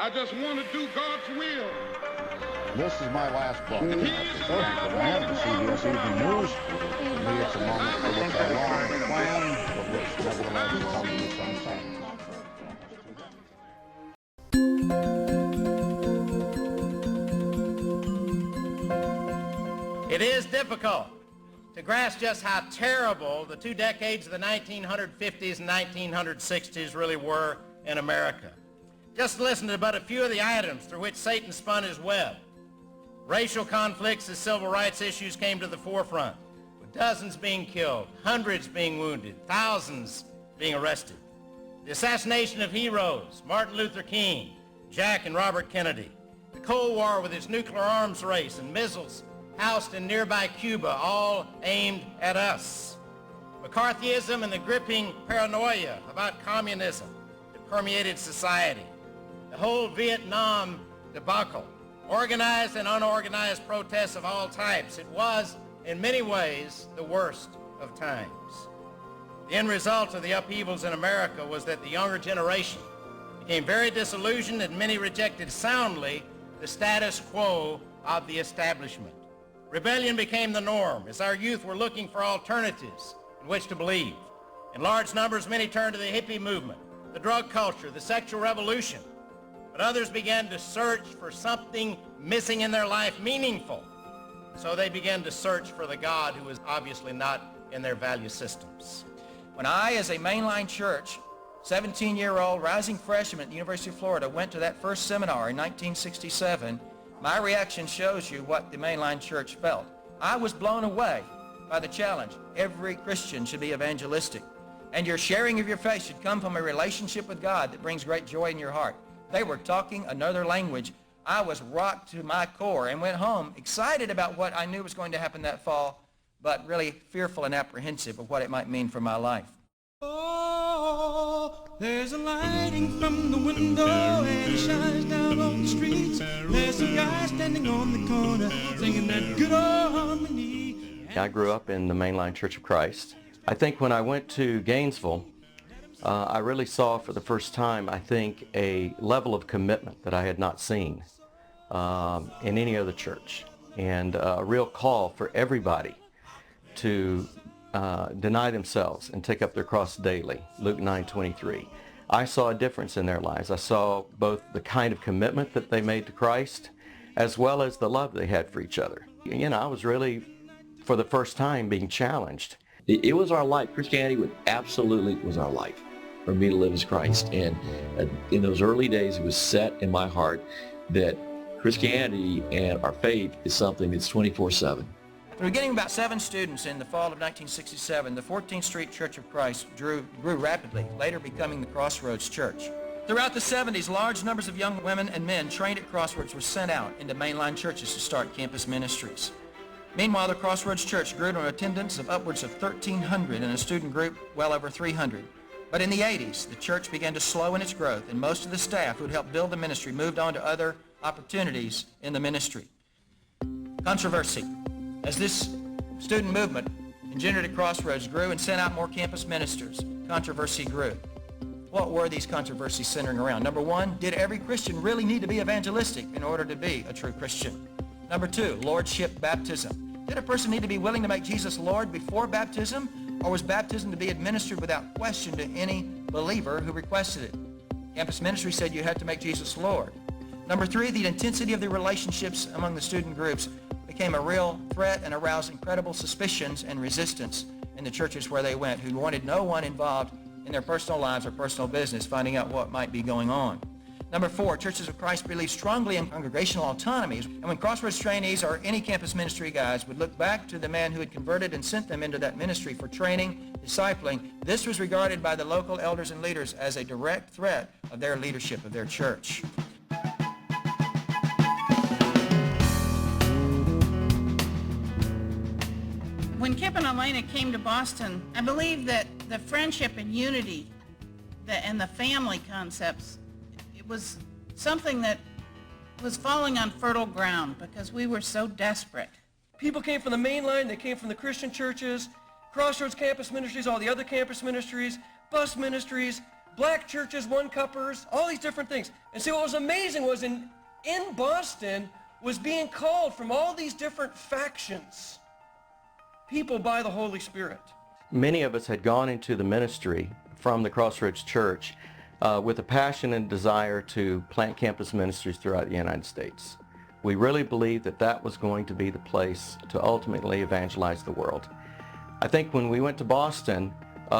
I just want to do God's will. This is my last book. That's the Franklin Man, the CBS Evening News. To me, it's a moment for which I long planned, but which nevertheless comes with some sadness. It is difficult to grasp just how terrible the 2 decades of the 1950s and 1960s really were in America. Just listen to but a few of the items through which Satan spun his web. Racial conflicts as civil rights issues came to the forefront, with dozens being killed, hundreds being wounded, thousands being arrested. The assassination of heroes, Martin Luther King, Jack and Robert Kennedy. The Cold War with its nuclear arms race and missiles housed in nearby Cuba, all aimed at us. McCarthyism and the gripping paranoia about communism that permeated society. The whole Vietnam debacle, organized and unorganized protests of all types. It was, in many ways, the worst of times. The end result of the upheavals in America was that the younger generation became very disillusioned, and many rejected soundly the status quo of the establishment. Rebellion became the norm as our youth were looking for alternatives in which to believe. In large numbers, many turned to the hippie movement, the drug culture, the sexual revolution. But others began to search for something missing in their life meaningful. So they began to search for the God who was obviously not in their value systems. When I, as a mainline church, 17-year-old rising freshman at the University of Florida, went to that first seminar in 1967, my reaction shows you what the mainline church felt. I was blown away by the challenge. Every Christian should be evangelistic, and your sharing of your faith should come from a relationship with God that brings great joy in your heart. They were talking another language. I was rocked to my core and went home excited about what I knew was going to happen that fall, but really fearful and apprehensive of what it might mean for my life. Oh, there's a lighting from the window and it shines down on the streets. There's a guy standing on the corner singing that good old harmony. I grew up in the Mainline Church of Christ. I think when I went to Gainesville, I really saw for the first time, I think, a level of commitment that I had not seen in any other church, and a real call for everybody to deny themselves and take up their cross daily, Luke 9:23. I saw a difference in their lives. I saw both the kind of commitment that they made to Christ as well as the love they had for each other. You know, I was really, for the first time, being challenged. It was our life. Christianity absolutely was our life for me to live as Christ. And in those early days, it was set in my heart that Christianity and our faith is something that's 24/7. After getting about 7 students in the fall of 1967, the 14th Street Church of Christ grew rapidly, later becoming the Crossroads Church. Throughout the 70s, large numbers of young women and men trained at Crossroads were sent out into mainline churches to start campus ministries. Meanwhile, the Crossroads Church grew to an attendance of upwards of 1,300 and a student group well over 300. But in the 80s, the church began to slow in its growth, and most of the staff who had helped build the ministry moved on to other opportunities in the ministry. Controversy. As this student movement engendered at Crossroads grew and sent out more campus ministers, controversy grew. What were these controversies centering around? Number one, did every Christian really need to be evangelistic in order to be a true Christian? Number two, lordship baptism. Did a person need to be willing to make Jesus Lord before baptism, or was baptism to be administered without question to any believer who requested it? Campus ministry said you had to make Jesus Lord. Number three, the intensity of the relationships among the student groups became a real threat and aroused incredible suspicions and resistance in the churches where they went, who wanted no one involved in their personal lives or personal business finding out what might be going on. Number four, churches of Christ believe strongly in congregational autonomies, and when Crossroads trainees or any campus ministry guys would look back to the man who had converted and sent them into that ministry for training, discipling, this was regarded by the local elders and leaders as a direct threat of their leadership of their church. When Kip and Elena came to Boston, I believe that the friendship and unity and the family concepts, it was something that was falling on fertile ground because we were so desperate. People came from the main line, they came from the Christian churches, Crossroads campus ministries, all the other campus ministries, bus ministries, black churches, one-cuppers, all these different things. And see, what was amazing was in Boston was being called from all these different factions, people by the Holy Spirit. Many of us had gone into the ministry from the Crossroads Church with a passion and desire to plant campus ministries throughout the United States. We really believed that that was going to be the place to ultimately evangelize the world. I think when we went to Boston,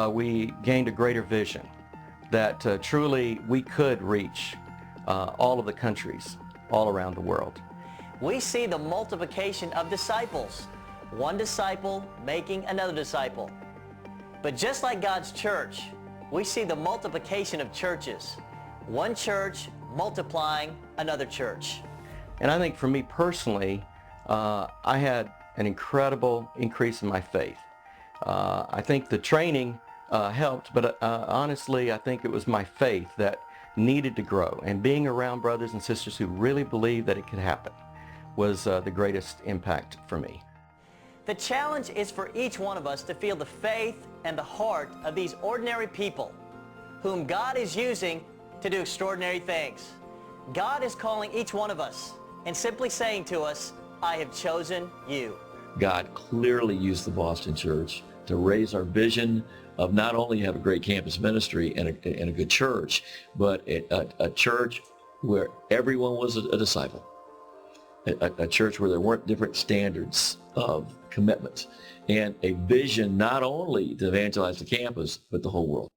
we gained a greater vision that truly we could reach all of the countries all around the world. We see the multiplication of disciples, one disciple making another disciple. But just like God's church, we see the multiplication of churches, one church multiplying another church. And I think for me personally, I had an incredible increase in my faith. I think the training helped, but honestly, I think it was my faith that needed to grow. And being around brothers and sisters who really believed that it could happen was the greatest impact for me. The challenge is for each one of us to feel the faith and the heart of these ordinary people whom God is using to do extraordinary things. God is calling each one of us and simply saying to us, I have chosen you. God clearly used the Boston church to raise our vision of not only have a great campus ministry and a good church, but a church where everyone was a disciple. A church where there weren't different standards of commitment, and a vision not only to evangelize the campus, but the whole world.